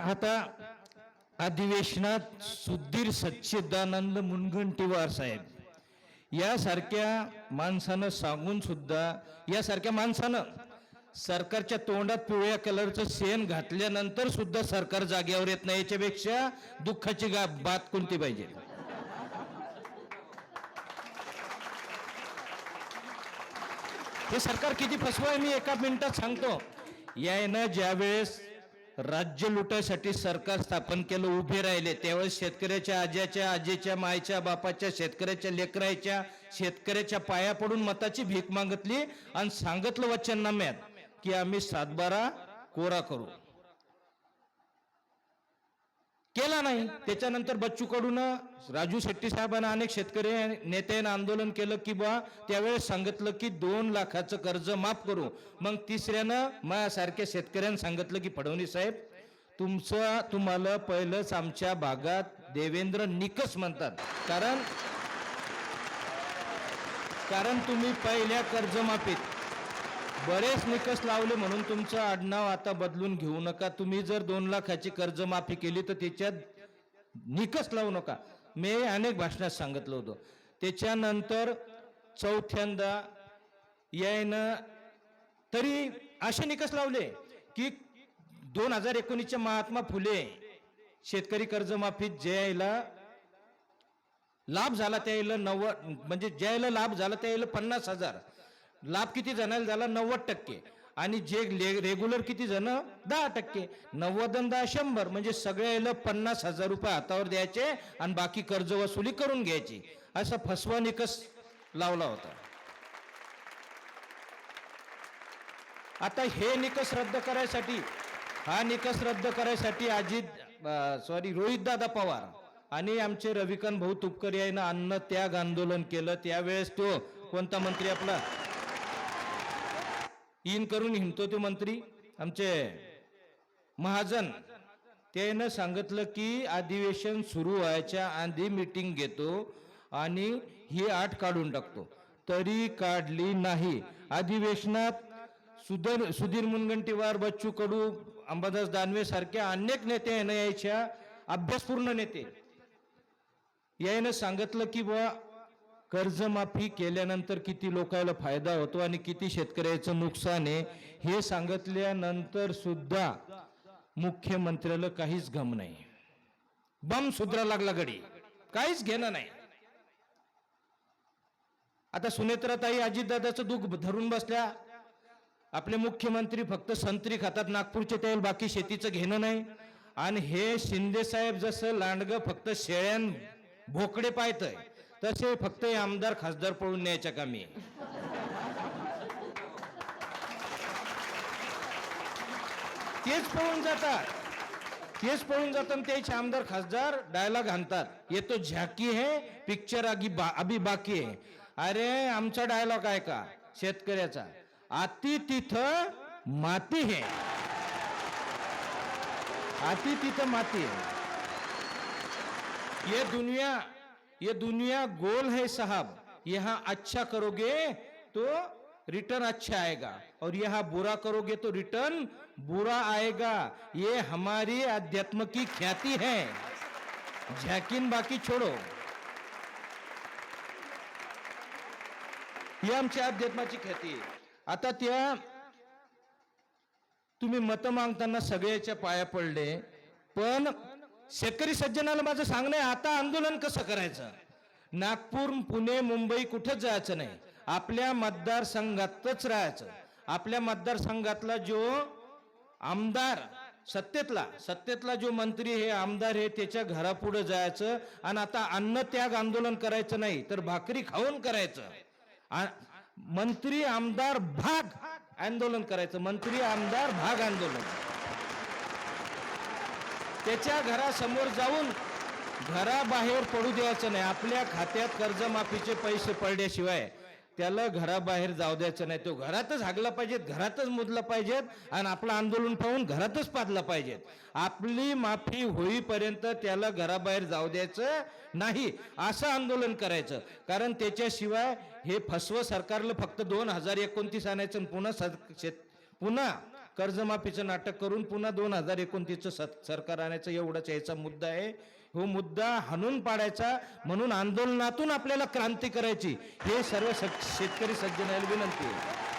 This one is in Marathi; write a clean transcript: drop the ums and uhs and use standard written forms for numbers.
आता अधिवेशनात सुधीर सच्चिदानंद मुनगंटीवार साहेब यासारख्या माणसानं सांगून सुद्धा यासारख्या माणसानं सरकारच्या तोंडात पिवळ्या कलरचं शेण घातल्यानंतर सुद्धा सरकार जागेवर येत नाही, याच्यापेक्षा दुःखाची बात कोणती पाहिजे? हे सरकार किती फसवं आहे मी एका मिनिटात सांगतो. यायनं ज्यावेळेस राज्य लुटायसाठी सरकार स्थापन केलं, उभे राहिले, त्यावेळेस शेतकऱ्याच्या आज्याच्या आजीच्या मायच्या बापाच्या शेतकऱ्याच्या लेकरायच्या शेतकऱ्याच्या पाया पडून मताची भीक मागितली आणि सांगितलं वचननाम्यात की आम्ही 7-12 कोरा करू. केला नाही. त्याच्यानंतर बच्चू कडून राजू शेट्टी साहेबांना अनेक शेतकरी नेत्यानं आंदोलन केलं की बा त्यावेळेस सांगितलं की 2 लाखाचं कर्ज माफ करू. मग तिसऱ्यानं माझ्यासारख्या शेतकऱ्यांना सांगितलं की फडणवीस साहेब तुम्हाला पहिलंच आमच्या भागात देवेंद्र निकस म्हणतात, कारण तुम्ही पहिल्या कर्जमाफीत बरेच निकष लावले म्हणून तुमचं आडनाव आता बदलून घेऊ नका. तुम्ही जर 2 लाखाची कर्जमाफी केली तर त्याच्यात निकष लावू नका. मी अनेक भाषणात सांगितलं होतं. त्याच्यानंतर चौथ्यांदा यायनं तरी असे निकष लावले की 2019च्या महात्मा फुले शेतकरी कर्जमाफीत ज्याला लाभ झाला त्याला 90, म्हणजे ज्याला लाभ झाला त्याला 50,000. लाभ किती जणांना झाला? 90%. आणि जे रेग्युलर किती जण? 10%. 90 आणि 10 100, म्हणजे सगळ्याला 50,000 रुपये हातावर द्यायचे आणि बाकी कर्ज वसुली करून घ्यायची, असा फसवा निकष लावला होता. आता हे निकष रद्द करायसाठी रोहितदादा पवार आणि आमचे रविकांत भाऊ तुपकर यानं अन्न त्याग आंदोलन केलं. त्यावेळेस तो कोणता मंत्री आपला इन करून हिंडतो तो मंत्री आमचे महाजन, त्यानं सांगितलं की अधिवेशन सुरू व्हायच्या आधी मीटिंग घेतो आणि ही अट काढून टाकतो. तरी काढली नाही. अधिवेशनात सुधीर मुनगंटीवार, बच्चू कडू, अंबादास दानवे सारख्या अनेक नेते यायच्या, अभ्यासपूर्ण नेते यायनं सांगितलं की बा कर्जमाफी केल्यानंतर किती लोकांना फायदा होतो आणि किती शेतकऱ्याचं नुकसान आहे हे सांगितल्यानंतर सुद्धा मुख्यमंत्र्याला काहीच गम नाही. बम सुधरा लागला गडी, काहीच घेणं नाही. आता सुनेत्राताई अजितदादाचं दुःख धरून बसल्या. आपले मुख्यमंत्री फक्त संत्री खातात नागपूरचे, त्याला बाकी शेतीचं घेणं नाही. आणि हे शिंदे साहेब जसं लांडगं फक्त शेळ्यान भोकडे पाहतय तसे फक्त आमदार खासदार पळून न्यायच्या कामी. तेच पळून जातात त्याचे आमदार खासदार डायलॉग आणतात, ये तो झाकी है पिक्चर अभी बाकी है. अरे आमचा डायलॉग आहे का शेतकऱ्याचा? आती तिथं माती है, आती तिथं माती है. ये दुनिया गोल है साहब, यहाँ अच्छा करोगे तो रिटर्न अच्छा आएगा और यहाँ बुरा करोगे तो रिटर्न बुरा आएगा. ये हमारी अध्यात्म की ख्याति है. झाकीन बाकी छोड़ो. ही आमची अध्यात्माची ख्याती आहे. आता त्या तुम्ही मत मागताना सगळ्याच्या पाया पडले, पण शेतकरी सज्जनाला माझं सांगणं आहे, आता आंदोलन कसं करायचं? नागपूर, पुणे, मुंबई कुठंच जायचं नाही. आपल्या मतदारसंघातच राहायचं. आपल्या मतदारसंघातला जो आमदार सत्तेतला जो मंत्री हे आमदार हे त्याच्या घरापुढे जायचं. आणि आता अन्न त्याग आंदोलन करायचं नाही तर भाकरी खाऊन करायचं. मंत्री आमदार भाग आंदोलन करायचं. मंत्री आमदार भाग आंदोलन. त्याच्या घरासमोर जाऊन घराबाहेर पडू द्यायचं नाही. आपल्या खात्यात कर्जमाफीचे पैसे पडल्याशिवाय त्याला घराबाहेर जाऊ द्यायचं नाही. तो घरातच हागला पाहिजेत, घरातच मुदला पाहिजेत आणि आपलं आंदोलन पाहून घरातच पाजला पाहिजेत. आपली माफी होईपर्यंत त्याला घराबाहेर जाऊ द्यायचं नाही, असं आंदोलन करायचं. कारण त्याच्याशिवाय हे फसवं सरकारला फक्त 2029 आणायचं. पुन्हा कर्जमाफीचं नाटक करून पुन्हा 2029चं सरकार आणायचं एवढाच याचा मुद्दा आहे. हो मुद्दा हाणून पाडायचा, म्हणून आंदोलनातून आपल्याला क्रांती करायची, हे सर्व शेतकरी सज्जनाला विनंती आहे.